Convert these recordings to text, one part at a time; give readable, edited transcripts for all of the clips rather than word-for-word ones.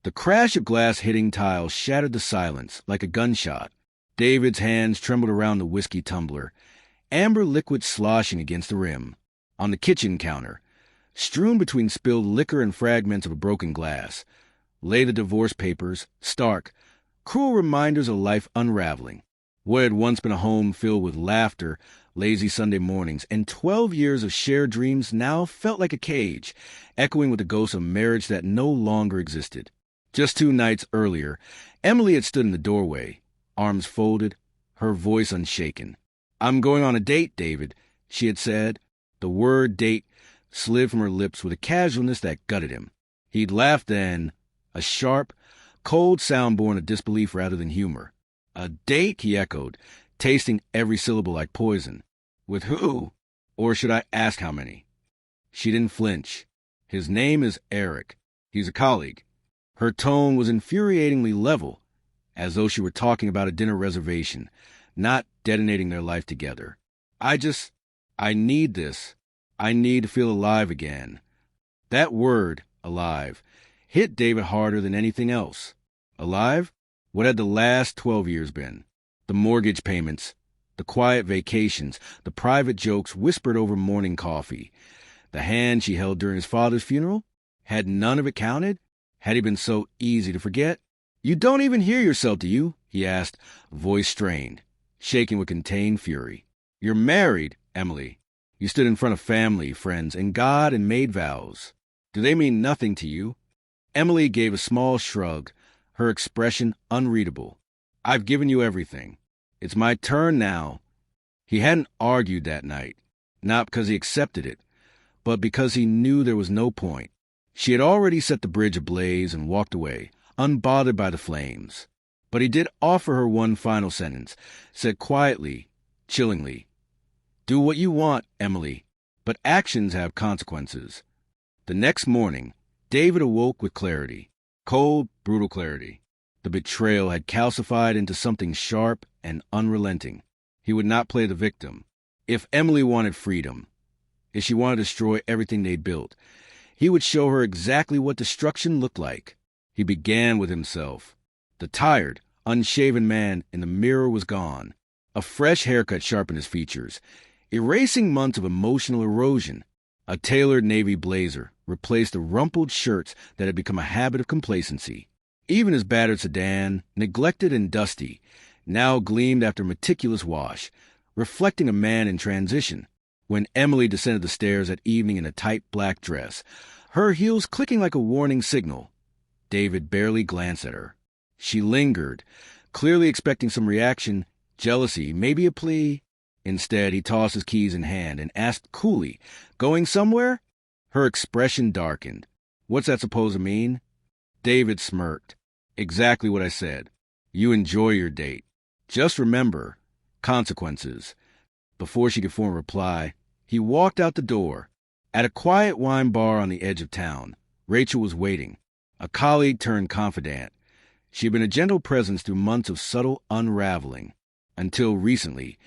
The crash of glass hitting tiles shattered the silence like a gunshot. David's hands trembled around the whiskey tumbler, amber liquid sloshing against the rim. On the kitchen counter, strewn between spilled liquor and fragments of a broken glass, lay the divorce papers, stark, cruel reminders of life unraveling. What had once been a home filled with laughter, lazy Sunday mornings, and 12 years of shared dreams now felt like a cage, echoing with the ghosts of marriage that no longer existed. Just 2 nights earlier, Emily had stood in the doorway, arms folded, her voice unshaken. "I'm going on a date, David," she had said. The word date slid from her lips with a casualness that gutted him. He'd laughed then, a sharp, cold sound born of disbelief rather than humor. "A date?" he echoed, tasting every syllable like poison. "With who? Or should I ask how many?" She didn't flinch. "His name is Eric. He's a colleague." Her tone was infuriatingly level, as though she were talking about a dinner reservation, not detonating their life together. I need this. I need to feel alive again." That word, alive, hit David harder than anything else. Alive? What had the last 12 years been? The mortgage payments, the quiet vacations, the private jokes whispered over morning coffee. The hand she held during his father's funeral? Had none of it counted? Had he been so easy to forget? "You don't even hear yourself, do you?" he asked, voice strained, shaking with contained fury. "You're married, Emily. You stood in front of family, friends, and God and made vows. Do they mean nothing to you?" Emily gave a small shrug, her expression unreadable. "I've given you everything. It's my turn now." He hadn't argued that night, not because he accepted it, but because he knew there was no point. She had already set the bridge ablaze and walked away, unbothered by the flames. But he did offer her one final sentence, said quietly, chillingly, "Do what you want, Emily, but actions have consequences." The next morning, David awoke with clarity. Cold, brutal clarity. The betrayal had calcified into something sharp and unrelenting. He would not play the victim. If Emily wanted freedom, if she wanted to destroy everything they built, he would show her exactly what destruction looked like. He began with himself. The tired, unshaven man in the mirror was gone. A fresh haircut sharpened his features, erasing months of emotional erosion. A tailored navy blazer replaced the rumpled shirts that had become a habit of complacency. Even his battered sedan, neglected and dusty, now gleamed after meticulous wash, reflecting a man in transition. When Emily descended the stairs that evening in a tight black dress, her heels clicking like a warning signal, David barely glanced at her. She lingered, clearly expecting some reaction, jealousy, maybe a plea. Instead, he tossed his keys in hand and asked coolly, "Going somewhere?" Her expression darkened. "What's that supposed to mean?" David smirked. "Exactly what I said. You enjoy your date. Just remember, consequences." Before she could form a reply, he walked out the door. At a quiet wine bar on the edge of town, Rachel was waiting, a colleague turned confidant. She had been a gentle presence through months of subtle unraveling. Until recently,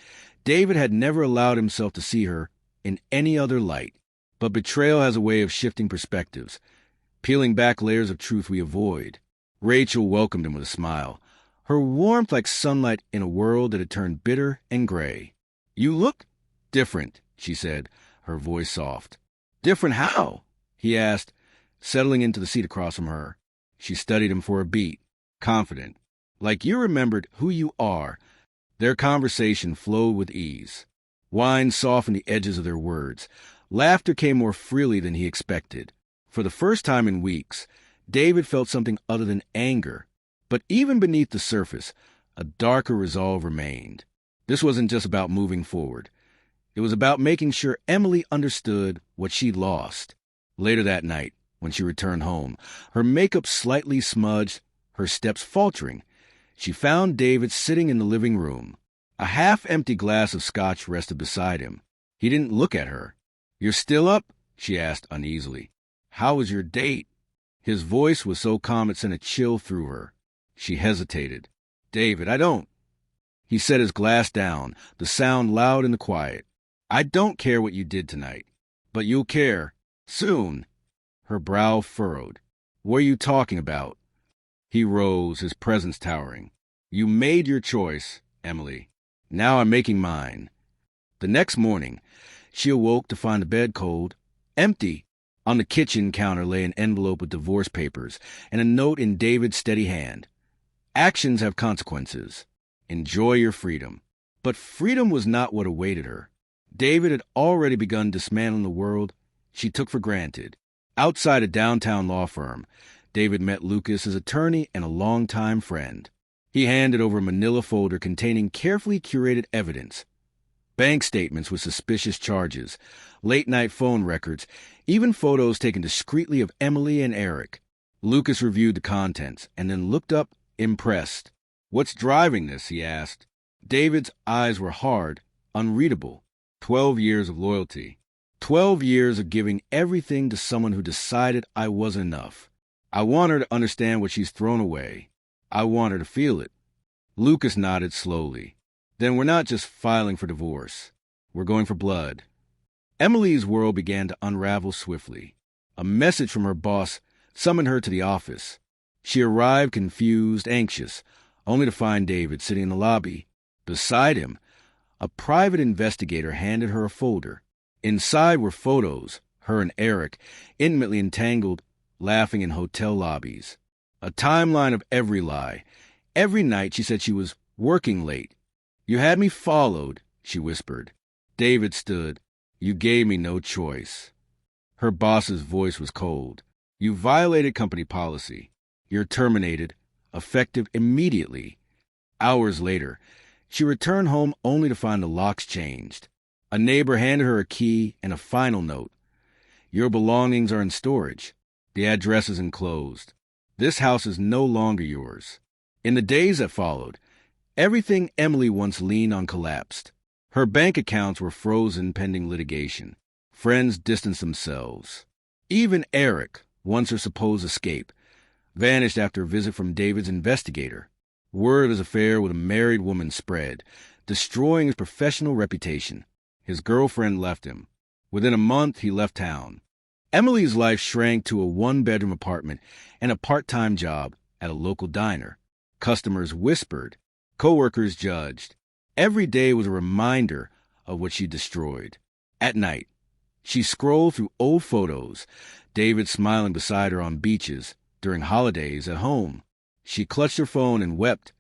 David had never allowed himself to see her in any other light. But betrayal has a way of shifting perspectives, peeling back layers of truth we avoid. Rachel welcomed him with a smile, her warmth like sunlight in a world that had turned bitter and gray. "You look different," she said, her voice soft. "Different how?" he asked, settling into the seat across from her. She studied him for a beat, confident. "Like you remembered who you are." Their conversation flowed with ease. Wine softened the edges of their words. Laughter came more freely than he expected. For the first time in weeks, David felt something other than anger. But even beneath the surface, a darker resolve remained. This wasn't just about moving forward. It was about making sure Emily understood what she'd lost. Later that night, when she returned home, her makeup slightly smudged, her steps faltering, she found David sitting in the living room. A half-empty glass of scotch rested beside him. He didn't look at her. "You're still up?" she asked uneasily. "How was your date?" His voice was so calm it sent a chill through her. She hesitated. "David, I don't." He set his glass down, the sound loud in the quiet. "I don't care what you did tonight, but you'll care. Soon." Her brow furrowed. "What are you talking about?" He rose, his presence towering. You made your choice, Emily. Now I'm making mine. The next morning, she awoke to find the bed cold, empty. On the kitchen counter lay an envelope with divorce papers and a note in David's steady hand. Actions have consequences. Enjoy your freedom. But freedom was not what awaited her. David had already begun dismantling the world she took for granted. Outside a downtown law firm, David met Lucas, his attorney and a longtime friend. He handed over a manila folder containing carefully curated evidence. Bank statements with suspicious charges, late-night phone records, even photos taken discreetly of Emily and Eric. Lucas reviewed the contents and then looked up, impressed. What's driving this? He asked. David's eyes were hard, unreadable. 12 years of loyalty. 12 years of giving everything to someone who decided I wasn't enough. I want her to understand what she's thrown away. I want her to feel it. Lucas nodded slowly. Then we're not just filing for divorce. We're going for blood. Emily's world began to unravel swiftly. A message from her boss summoned her to the office. She arrived confused, anxious, only to find David sitting in the lobby. Beside him, a private investigator handed her a folder. Inside were photos, her and Eric, intimately entangled, laughing in hotel lobbies. A timeline of every lie. Every night she said she was working late. You had me followed, she whispered. David stood. You gave me no choice. Her boss's voice was cold. You violated company policy. You're terminated, effective immediately. Hours later, she returned home only to find the locks changed. A neighbor handed her a key and a final note. Your belongings are in storage. The address is enclosed. This house is no longer yours. In the days that followed, everything Emily once leaned on collapsed. Her bank accounts were frozen pending litigation. Friends distanced themselves. Even Eric, once her supposed escape, vanished after a visit from David's investigator. Word of his affair with a married woman spread, destroying his professional reputation. His girlfriend left him. Within a month, he left town. Emily's life shrank to a one-bedroom apartment and a part-time job at a local diner. Customers whispered. Coworkers judged. Every day was a reminder of what she destroyed. At night, she scrolled through old photos, David smiling beside her on beaches, during holidays at home. She clutched her phone and wept,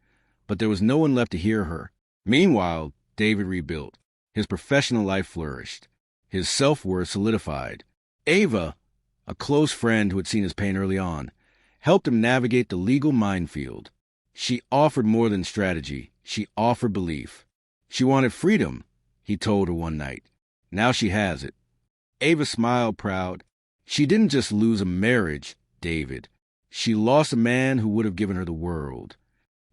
but there was no one left to hear her. Meanwhile, David rebuilt. His professional life flourished. His self-worth solidified. Ava, a close friend who had seen his pain early on, helped him navigate the legal minefield. She offered more than strategy. She offered belief. She wanted freedom, he told her one night. Now she has it. Ava smiled proud. She didn't just lose a marriage, David. She lost a man who would have given her the world.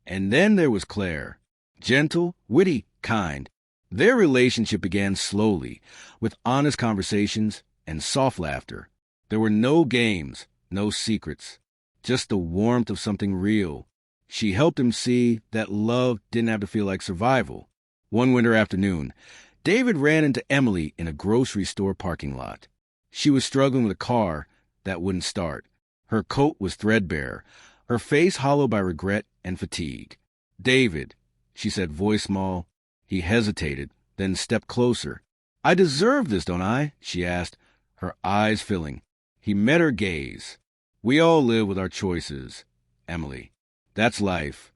And then there was Claire. Gentle, witty, kind. Their relationship began slowly, with honest conversations and soft laughter. There were no games, no secrets, just the warmth of something real. She helped him see that love didn't have to feel like survival. One winter afternoon, David ran into Emily in a grocery store parking lot. She was struggling with a car that wouldn't start. Her coat was threadbare, her face hollowed by regret and fatigue. David, she said, voice small. He hesitated, then stepped closer. I deserve this, don't I? She asked, her eyes filling. He met her gaze. We all live with our choices, Emily. That's life.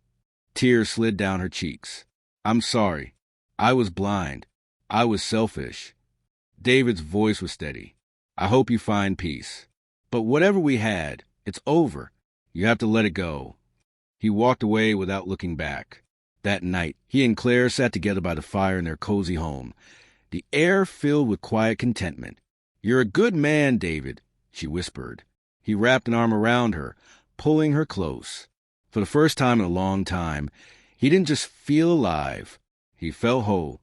Tears slid down her cheeks. I'm sorry. I was blind. I was selfish. David's voice was steady. I hope you find peace. But whatever we had, it's over. You have to let it go. He walked away without looking back. That night, he and Claire sat together by the fire in their cozy home, the air filled with quiet contentment. You're a good man, David, she whispered. He wrapped an arm around her, pulling her close. For the first time in a long time, he didn't just feel alive. He felt whole.